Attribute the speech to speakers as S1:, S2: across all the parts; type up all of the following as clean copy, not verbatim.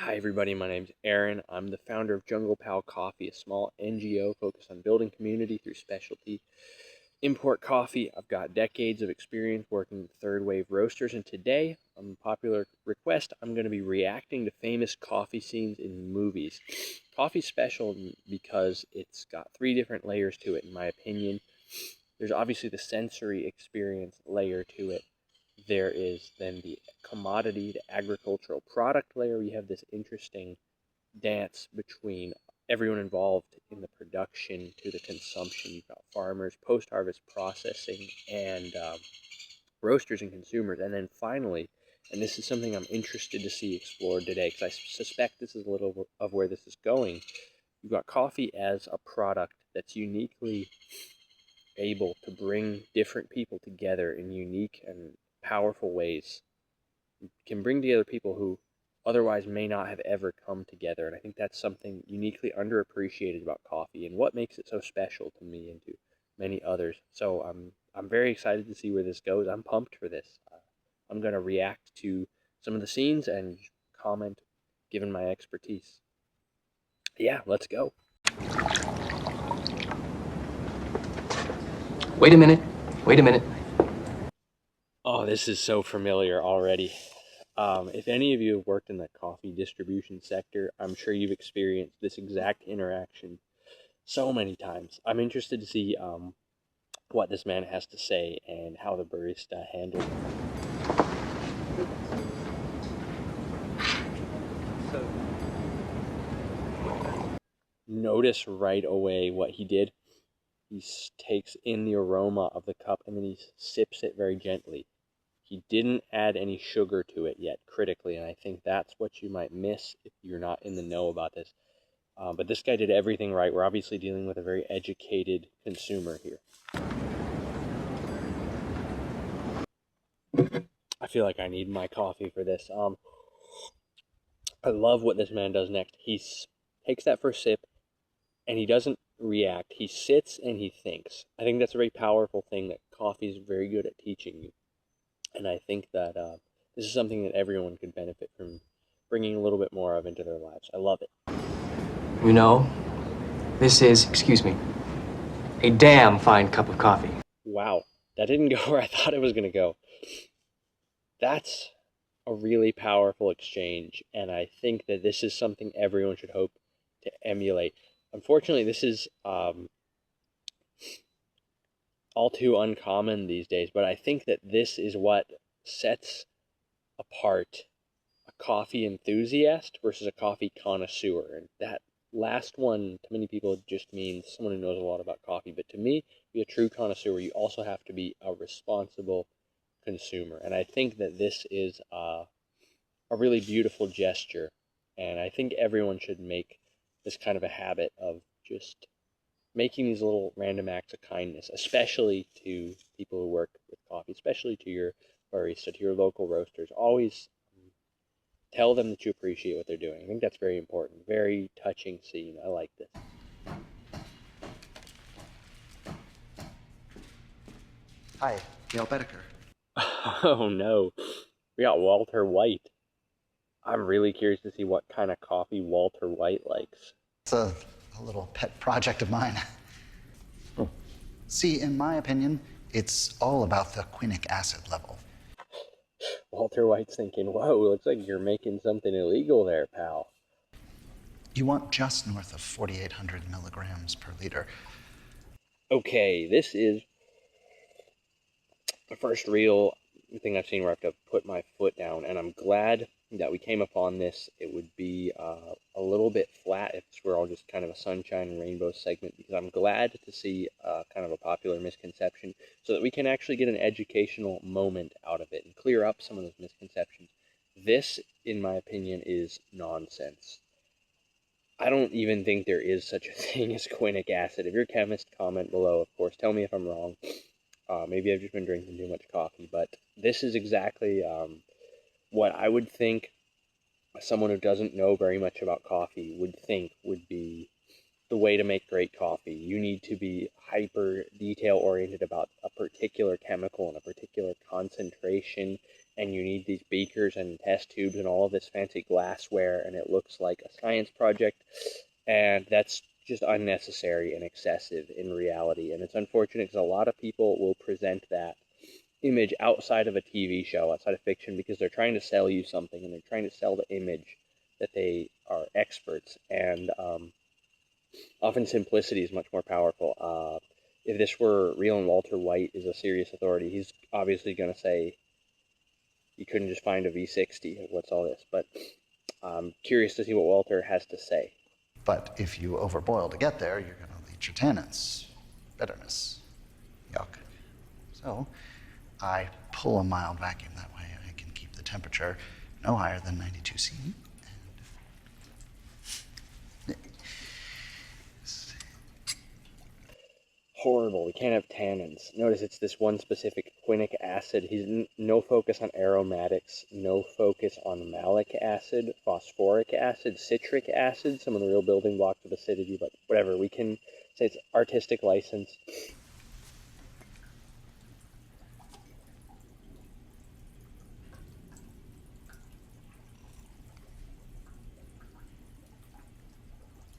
S1: Hi, everybody. My name's Aaron. I'm the founder of Jungle Pal Coffee, a small NGO focused on building community through specialty import coffee. I've got decades of experience working with third wave roasters, and today, on popular request, I'm going to be reacting to famous coffee scenes in movies. Coffee's special because it's got three different layers to it, in my opinion. There's obviously the sensory experience layer to it. There is then the commodity, the agricultural product layer. You have this interesting dance between everyone involved in the production to the consumption. You've got farmers, post-harvest processing, and roasters and consumers. And then finally, and this is something I'm interested to see explored today, because I suspect this is a little of where this is going. You've got coffee as a product that's uniquely able to bring different people together in unique and powerful ways. It can bring together people who otherwise may not have ever come together. And I think that's something uniquely underappreciated about coffee and what makes it so special to me and to many others. So I'm very excited to see where this goes. I'm pumped for this. I'm going to react to some of the scenes and comment given my expertise. Yeah, let's go.
S2: Wait a minute. Wait a minute.
S1: Oh, this is so familiar already. If any of you have worked in the coffee distribution sector, I'm sure you've experienced this exact interaction so many times. I'm interested to see what this man has to say and how the barista handled it. Notice right away what he did. He takes in the aroma of the cup and then he sips it very gently. He didn't add any sugar to it yet, critically, and I think that's what you might miss if you're not in the know about this. But this guy did everything right. We're obviously dealing with a very educated consumer here. I feel like I need my coffee for this. I love what this man does next. He takes that first sip, and he doesn't react. He sits and he thinks. I think that's a very powerful thing that coffee is very good at teaching you. And I think that this is something that everyone could benefit from bringing a little bit more of into their lives. I love it.
S2: You know, this is, excuse me, a damn fine cup of coffee.
S1: Wow, that didn't go where I thought it was going to go. That's a really powerful exchange, and I think that this is something everyone should hope to emulate. Unfortunately, this is all too uncommon these days, but I think that this is what sets apart a coffee enthusiast versus a coffee connoisseur. And that last one, to many people, just means someone who knows a lot about coffee. But to me, to be a true connoisseur, you also have to be a responsible consumer. And I think that this is a really beautiful gesture. And I think everyone should make this kind of a habit of just making these little random acts of kindness, especially to people who work with coffee, especially to your barista, to your local roasters. Always tell them that you appreciate what they're doing. I think that's very important. Very touching scene. I like this.
S3: Hi, Gail Bedecker.
S1: Oh no, we got Walter White. I'm really curious to see what kind of coffee Walter White likes.
S3: It's a little pet project of mine. See, in my opinion, it's all about the quinic acid level.
S1: Walter White's thinking, whoa, looks like you're making something illegal there, pal.
S3: You want just north of 4,800 milligrams per liter.
S1: Okay, this is the first real thing I've seen where I have to put my foot down, and I'm glad that we came upon this. It would be a little bit flat if this were all just kind of a sunshine and rainbow segment, because I'm glad to see kind of a popular misconception so that we can actually get an educational moment out of it and clear up some of those misconceptions. This, in my opinion, is nonsense. I don't even think there is such a thing as quinic acid. If you're a chemist, comment below, of course. Tell me if I'm wrong. Maybe I've just been drinking too much coffee, but this is exactly what I would think someone who doesn't know very much about coffee would think would be the way to make great coffee. You need to be hyper detail oriented about a particular chemical and a particular concentration and you need these beakers and test tubes and all of this fancy glassware, and it looks like a science project, and that's just unnecessary and excessive in reality. And it's unfortunate because a lot of people will present that image outside of a TV show, outside of fiction, because they're trying to sell you something, and they're trying to sell the image that they are experts. And often simplicity is much more powerful. If this were real and Walter White is a serious authority, he's obviously going to say you couldn't just find a V60. What's all this? But I'm curious to see what Walter has to say.
S3: But if you overboil to get there, you're going to leach your tannins, bitterness, yuck. So I pull a mild vacuum. That way I can keep the temperature no higher than 92 C.
S1: Horrible. We can't have tannins. Notice it's this one specific quinic acid. He's no focus on aromatics, no focus on malic acid, phosphoric acid, citric acid, some of the real building blocks of acidity, but whatever. We can say it's artistic license.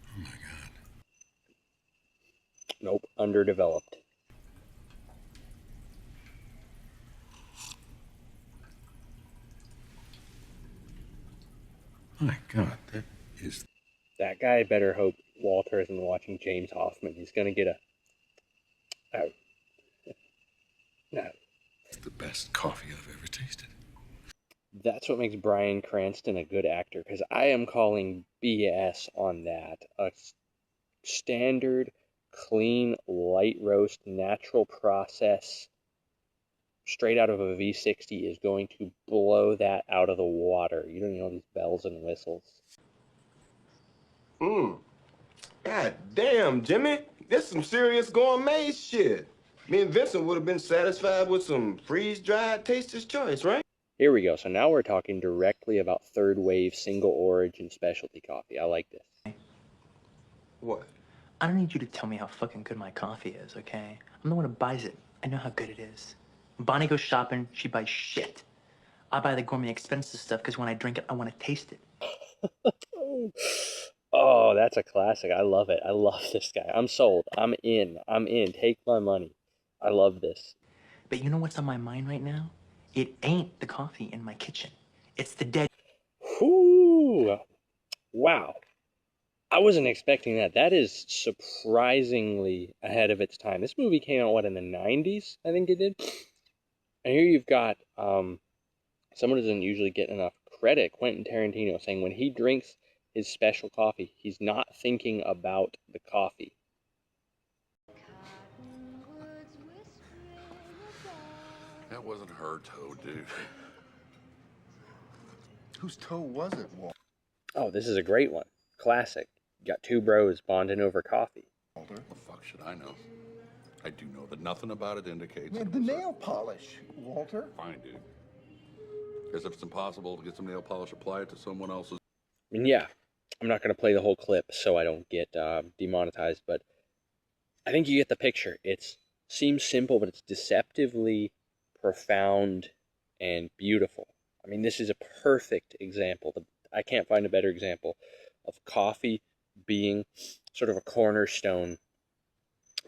S4: Oh my God.
S1: Nope, underdeveloped.
S4: My God, that is...
S1: That guy better hope Walter isn't watching James Hoffman. He's gonna get a... Oh. No.
S4: the best coffee I've ever tasted.
S1: That's what makes Bryan Cranston a good actor, because I am calling BS on that. A standard, clean, light roast, natural process, straight out of a V60 is going to blow that out of the water. You don't need all these bells and whistles.
S5: God damn, Jimmy. This some serious gourmet shit. Me and Vincent would have been satisfied with some freeze-dried Taster's Choice, right?
S1: Here we go. So now we're talking directly about third wave, single origin specialty coffee. I like this.
S5: What?
S6: I don't need you to tell me how fucking good my coffee is, okay? I'm the one who buys it. I know how good it is. When Bonnie goes shopping, she buys shit. I buy the gourmet expensive stuff because when I drink it, I want to taste it.
S1: Oh, that's a classic. I love it. I love this guy. I'm sold. I'm in. I'm in. Take my money. I love this.
S6: But you know what's on my mind right now? It ain't the coffee in my kitchen. It's the dead.
S1: Whoo! Wow. I wasn't expecting that. That is surprisingly ahead of its time. This movie came out, what, in the 90s? I think it did. And here you've got someone who doesn't usually get enough credit, Quentin Tarantino, saying when he drinks his special coffee, he's not thinking about the coffee.
S4: That wasn't her toe, dude.
S7: Whose toe was it, Walter?
S1: Oh, this is a great one. Classic. You got two bros bonding over coffee.
S4: The fuck should I know? I do know that nothing about it indicates...
S7: Man,
S4: it
S7: the
S4: was
S7: nail polish, Walter.
S4: Fine, dude. Guess if it's impossible to get some nail polish applied to someone else's...
S1: I mean, yeah, I'm not going to play the whole clip so I don't get demonetized, but I think you get the picture. It seems simple, but it's deceptively profound and beautiful. I mean, this is a perfect example. I can't find a better example of coffee being sort of a cornerstone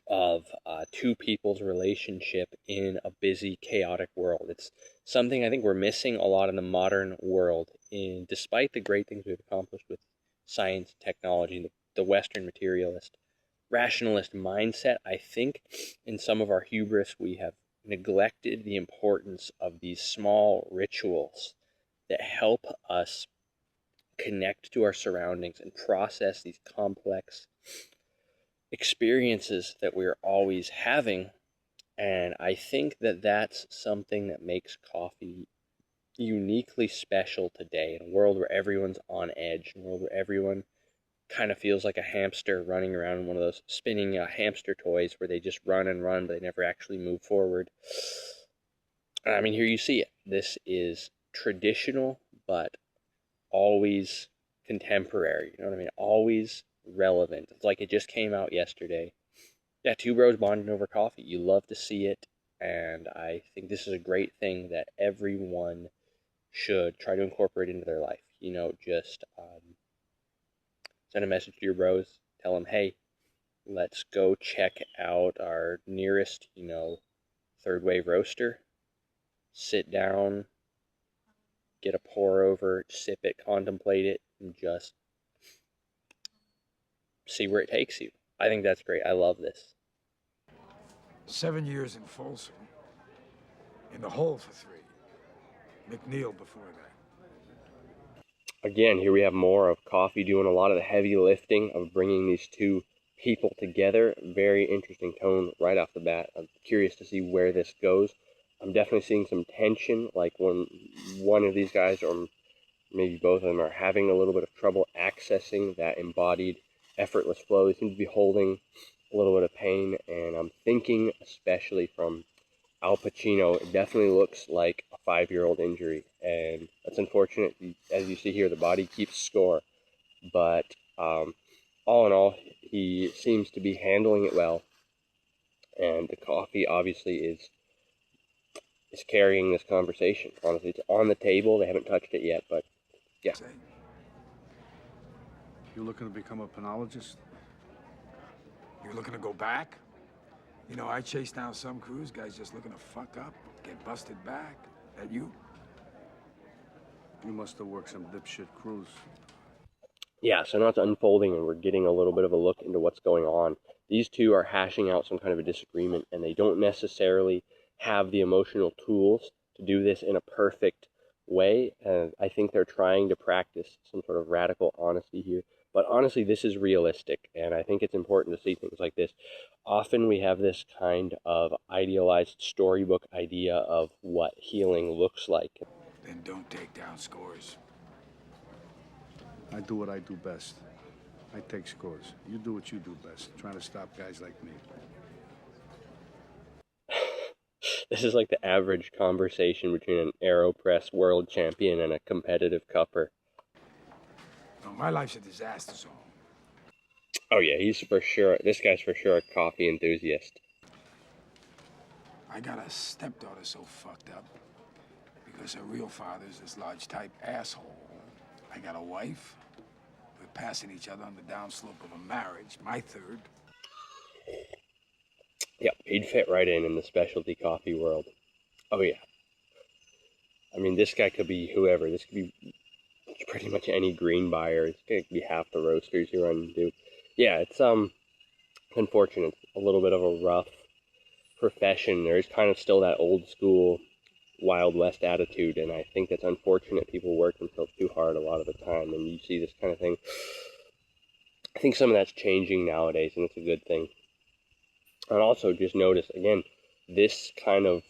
S1: of two people's relationship in a busy, chaotic world. It's something I think we're missing a lot in the modern world. Despite the great things we've accomplished with science, technology, the Western materialist, rationalist mindset, I think in some of our hubris we have neglected the importance of these small rituals that help us connect to our surroundings and process these complex experiences that we're always having. And I think that that's something that makes coffee uniquely special today in a world where everyone's on edge, in a world where everyone kind of feels like a hamster running around in one of those spinning hamster toys where they just run and run, but they never actually move forward. I mean, here you see it. This is traditional, but always contemporary. You know what I mean? Always relevant. It's like it just came out yesterday. Yeah, two bros bonding over coffee. You love to see it. And I think this is a great thing that everyone should try to incorporate into their life. Just send a message to your bros, tell them, hey, let's go check out our nearest, third wave roaster. Sit down, get a pour over, sip it, contemplate it, and just see where it takes you. I think that's great. I love this.
S8: 7 years in Folsom. In the hole for 3. McNeil before that.
S1: Again, here we have more of Coffee doing a lot of the heavy lifting of bringing these two people together. Very interesting tone right off the bat. I'm curious to see where this goes. I'm definitely seeing some tension, like when one of these guys, or maybe both of them, are having a little bit of trouble accessing that embodied, effortless flow. They seem to be holding a little bit of pain, and I'm thinking, especially from Al Pacino, it definitely looks like a 5-year-old injury, and that's unfortunate. As you see here, the body keeps score, but all in all, he seems to be handling it well, and the coffee obviously is carrying this conversation. Honestly, it's on the table. They haven't touched it yet, but yeah.
S8: You looking to become a penologist? You looking to go back? I chase down some crews, guys just looking to fuck up, get busted back. That you? You must have worked some dipshit crews.
S1: Yeah, so now it's unfolding, and we're getting a little bit of a look into what's going on. These two are hashing out some kind of a disagreement, and they don't necessarily have the emotional tools to do this in a perfect way. I think they're trying to practice some sort of radical honesty here. But honestly, this is realistic, and I think it's important to see things like this. Often we have this kind of idealized storybook idea of what healing looks like.
S8: Then don't take down scores. I do what I do best. I take scores. You do what you do best, trying to stop guys like me.
S1: This is like the average conversation between an AeroPress world champion and a competitive cupper.
S8: No, my life's a disaster zone.
S1: Oh yeah, this guy's for sure a coffee enthusiast.
S8: I got a stepdaughter so fucked up because her real father's this large type asshole. I got a wife. We're passing each other on the downslope of a marriage, my third.
S1: Yeah, he'd fit right in the specialty coffee world. Oh yeah. I mean, this guy could be whoever. This could be pretty much any green buyer. This could be half the roasters you run into. Yeah, it's unfortunate. It's a little bit of a rough profession. There's kind of still that old school Wild West attitude, and I think that's unfortunate. People work themselves too hard a lot of the time, and you see this kind of thing. I think some of that's changing nowadays, and it's a good thing. And also just notice, again, this kind of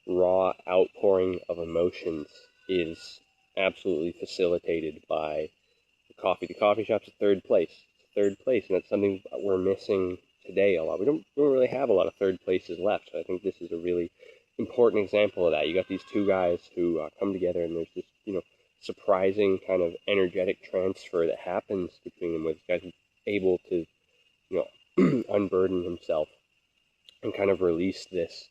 S1: raw outpouring of emotions is absolutely facilitated by the coffee. The coffee shop's at third place. It's third place, and that's something we're missing today a lot. We don't really have a lot of third places left, so I think this is a really important example of that. You got these two guys who come together, and there's this, surprising kind of energetic transfer that happens between them, with this guy able to, unburden himself and kind of release this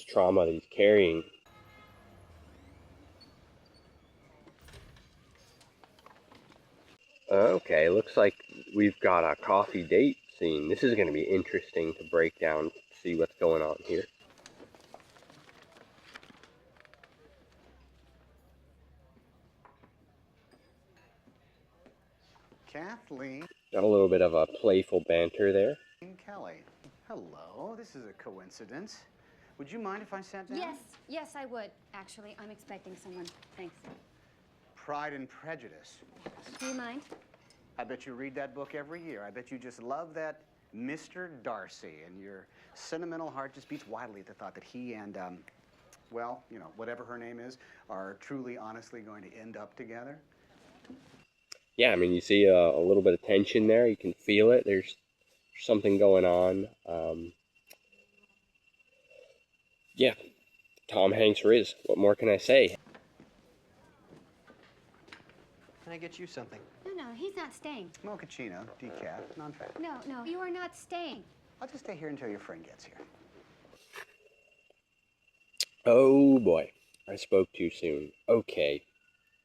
S1: trauma that he's carrying. Okay, looks like we've got a coffee date scene. This is going to be interesting to break down, see what's going on here.
S3: Kathleen
S1: Got a little bit of a playful banter there.
S3: Kelly. Hello, this is a coincidence. Would you mind if I sat down?
S9: Yes, I would. Actually, I'm expecting someone. Thanks.
S3: Pride and Prejudice.
S9: Do you mind?
S3: I bet you read that book every year. I bet you just love that Mr. Darcy, and your sentimental heart just beats wildly at the thought that he and, well, whatever her name is, are truly, honestly going to end up together.
S1: Yeah, I mean, you see a little bit of tension there. You can feel it. There's something going on. Yeah, Tom Hanks Riz. What more can I say?
S2: Can I get you something?
S9: No, he's not staying.
S3: Mochaccino, decaf, non-fat.
S9: No, you are not staying.
S3: I'll just stay here until your friend gets here.
S1: Oh boy, I spoke too soon. Okay.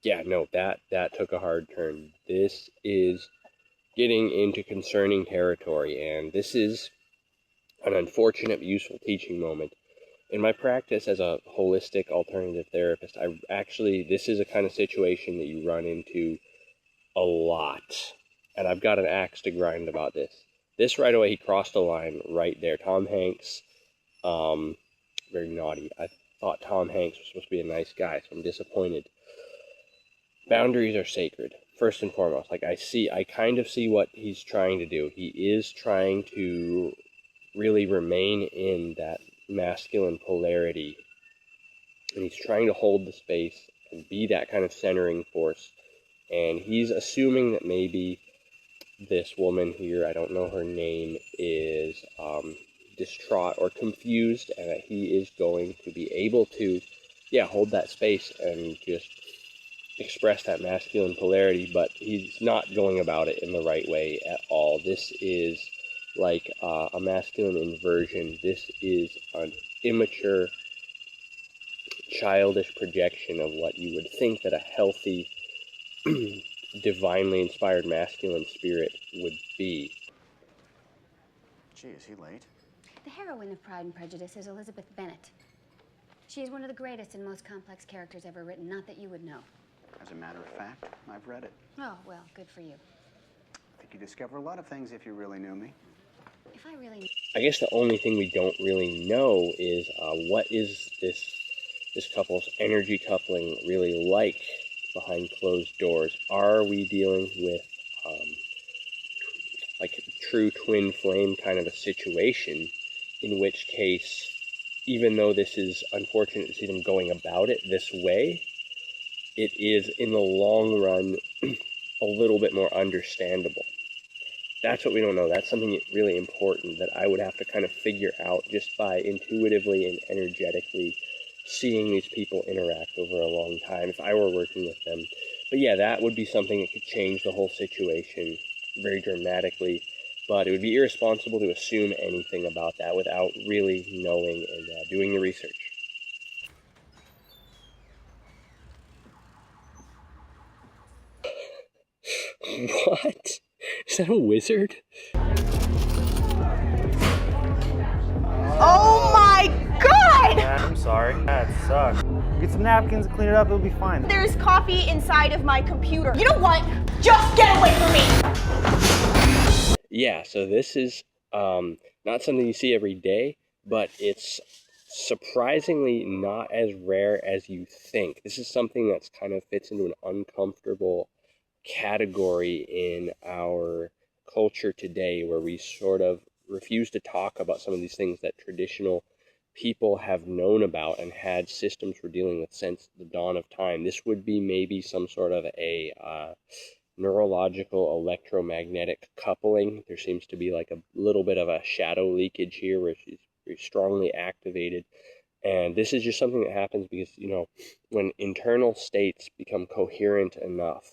S1: Yeah, no, that took a hard turn. This is getting into concerning territory, and this is an unfortunate useful teaching moment. In my practice as a holistic alternative therapist, this is a kind of situation that you run into a lot. And I've got an axe to grind about this. This right away, he crossed a line right there. Tom Hanks, very naughty. I thought Tom Hanks was supposed to be a nice guy, so I'm disappointed. Boundaries are sacred, first and foremost. Like, I kind of see what he's trying to do. He is trying to really remain in that masculine polarity, and he's trying to hold the space and be that kind of centering force. And he's assuming that maybe this woman here, I don't know her name, is distraught or confused, and that he is going to be able to, hold that space and just express that masculine polarity, but he's not going about it in the right way at all. This is like a masculine inversion. This is an immature, childish projection of what you would think that a healthy, divinely inspired masculine spirit would be.
S3: Gee, is he late?
S9: The heroine of Pride and Prejudice is Elizabeth Bennet. She is one of the greatest and most complex characters ever written, not that you would know.
S3: As a matter of fact, I've read it.
S9: Oh, well, good for you.
S3: I think you discover a lot of things if you really knew me.
S9: If I really...
S1: I guess the only thing we don't really know is what is this couple's energy coupling really like behind closed doors. Are we dealing with like true twin flame kind of a situation, in which case, even though this is unfortunate to see them going about it this way, it is in the long run a little bit more understandable. That's what we don't know. That's something really important that I would have to kind of figure out just by intuitively and energetically seeing these people interact over a long time if I were working with them. But yeah, that would be something that could change the whole situation very dramatically. But it would be irresponsible to assume anything about that without really knowing and doing the research. What? Is that a wizard?
S10: Oh my god!
S11: I'm sorry. That sucks. Get some napkins and clean it up, it'll be fine.
S10: There's coffee inside of my computer. You know what? Just get away from me!
S1: Yeah, so this is not something you see every day, but it's surprisingly not as rare as you think. This is something that's kind of fits into an uncomfortable category in our culture today, where we sort of refuse to talk about some of these things that traditional people have known about and had systems for dealing with since the dawn of time. This would be maybe some sort of a neurological electromagnetic coupling. There seems to be like a little bit of a shadow leakage here where she's very strongly activated. And this is just something that happens because, you know, when internal states become coherent enough,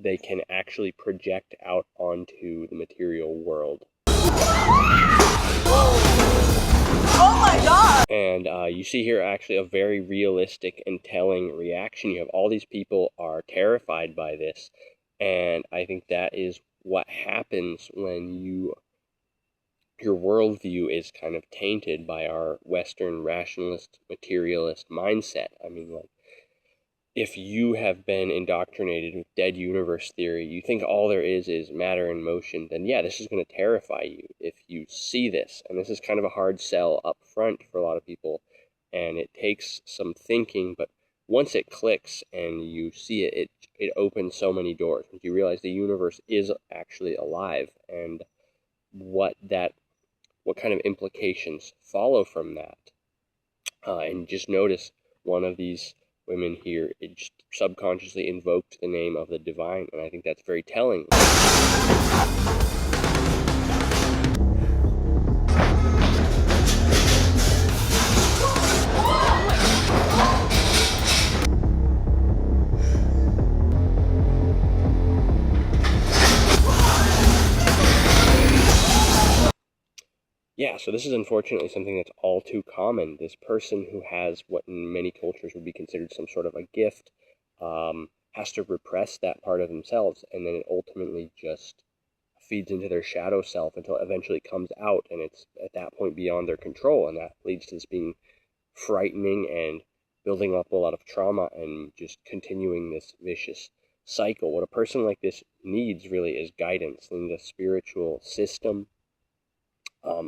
S1: they can actually project out onto the material world.
S10: Oh my god!
S1: And you see here actually a very realistic and telling reaction. You have all these people are terrified by this, and I think that is what happens when your worldview is kind of tainted by our Western rationalist, materialist mindset. I mean, like, if you have been indoctrinated with dead universe theory, you think all there is matter in motion, then yeah, this is going to terrify you if you see this. And this is kind of a hard sell up front for a lot of people, and it takes some thinking, but once it clicks and you see it, it opens so many doors. Once you realize the universe is actually alive, and what kind of implications follow from that. And just notice one of these women here, it just subconsciously invoked the name of the divine, and I think that's very telling. yeah, so this is unfortunately something that's all too common. This person who has what in many cultures would be considered some sort of a gift has to repress that part of themselves, and then it ultimately just feeds into their shadow self until it eventually comes out, and it's at that point beyond their control, and that leads to this being frightening and building up a lot of trauma and just continuing this vicious cycle. What a person like this needs really is guidance in the spiritual system.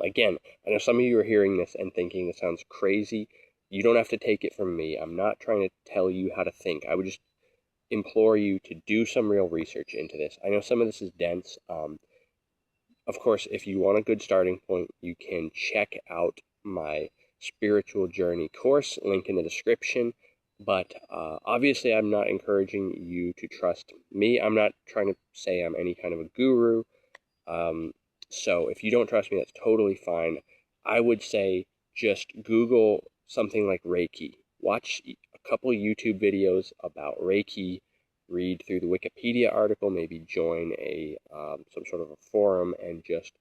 S1: Again, I know some of you are hearing this and thinking this sounds crazy. You don't have to take it from me. I'm not trying to tell you how to think. I would just implore you to do some real research into this. I know some of this is dense. Of course, if you want a good starting point, you can check out my spiritual journey course, link in the description. But obviously, I'm not encouraging you to trust me. I'm not trying to say I'm any kind of a guru. So if you don't trust me, that's totally fine. I would say just Google something like Reiki. Watch a couple YouTube videos about Reiki. Read through the Wikipedia article. Maybe join a some sort of a forum and just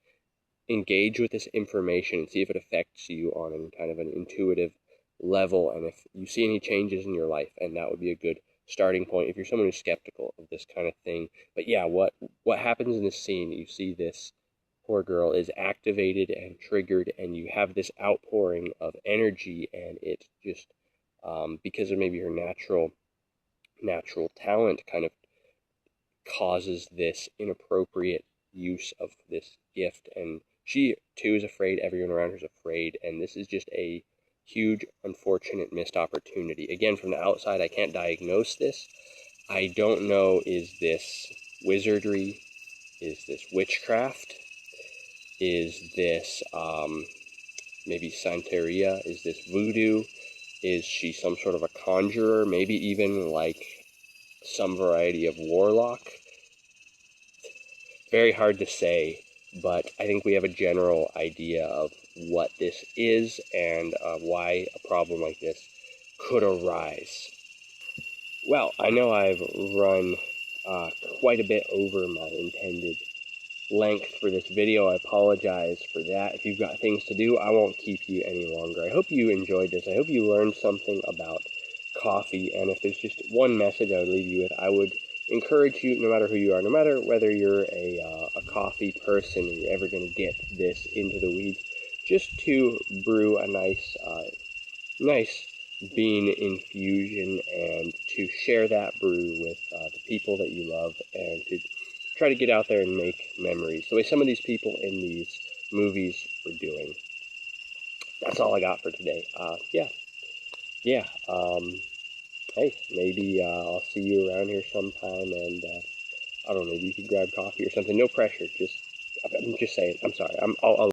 S1: engage with this information and see if it affects you on any kind of an intuitive level, and if you see any changes in your life. And that would be a good starting point if you're someone who's skeptical of this kind of thing. But yeah, what happens in this scene, you see this poor girl is activated and triggered, and you have this outpouring of energy, and it just because of maybe her natural talent kind of causes this inappropriate use of this gift, and she too is afraid. Everyone around her is afraid, and this is just a huge unfortunate missed opportunity. Again, from the outside, I can't diagnose this. I don't know, is this wizardry? Is this witchcraft? Is this maybe Santeria? Is this voodoo? Is she some sort of a conjurer? Maybe even like some variety of warlock? Very hard to say, but I think we have a general idea of what this is and why a problem like this could arise. Well, I know I've run quite a bit over my intended length for this video. I apologize for that. If you've got things to do, I won't keep you any longer. I hope you enjoyed this. I hope you learned something about coffee, and if there's just one message I would leave you with, I would encourage you, no matter who you are, no matter whether you're a coffee person and you're ever going to get this into the weeds, just to brew a nice bean infusion and to share that brew with the people that you love, and to try to get out there and make memories the way some of these people in these movies were doing. That's all I got for today. Hey, maybe I'll see you around here sometime, and I don't know, maybe you could grab coffee or something. No pressure. I'm just saying. I'm sorry. I'll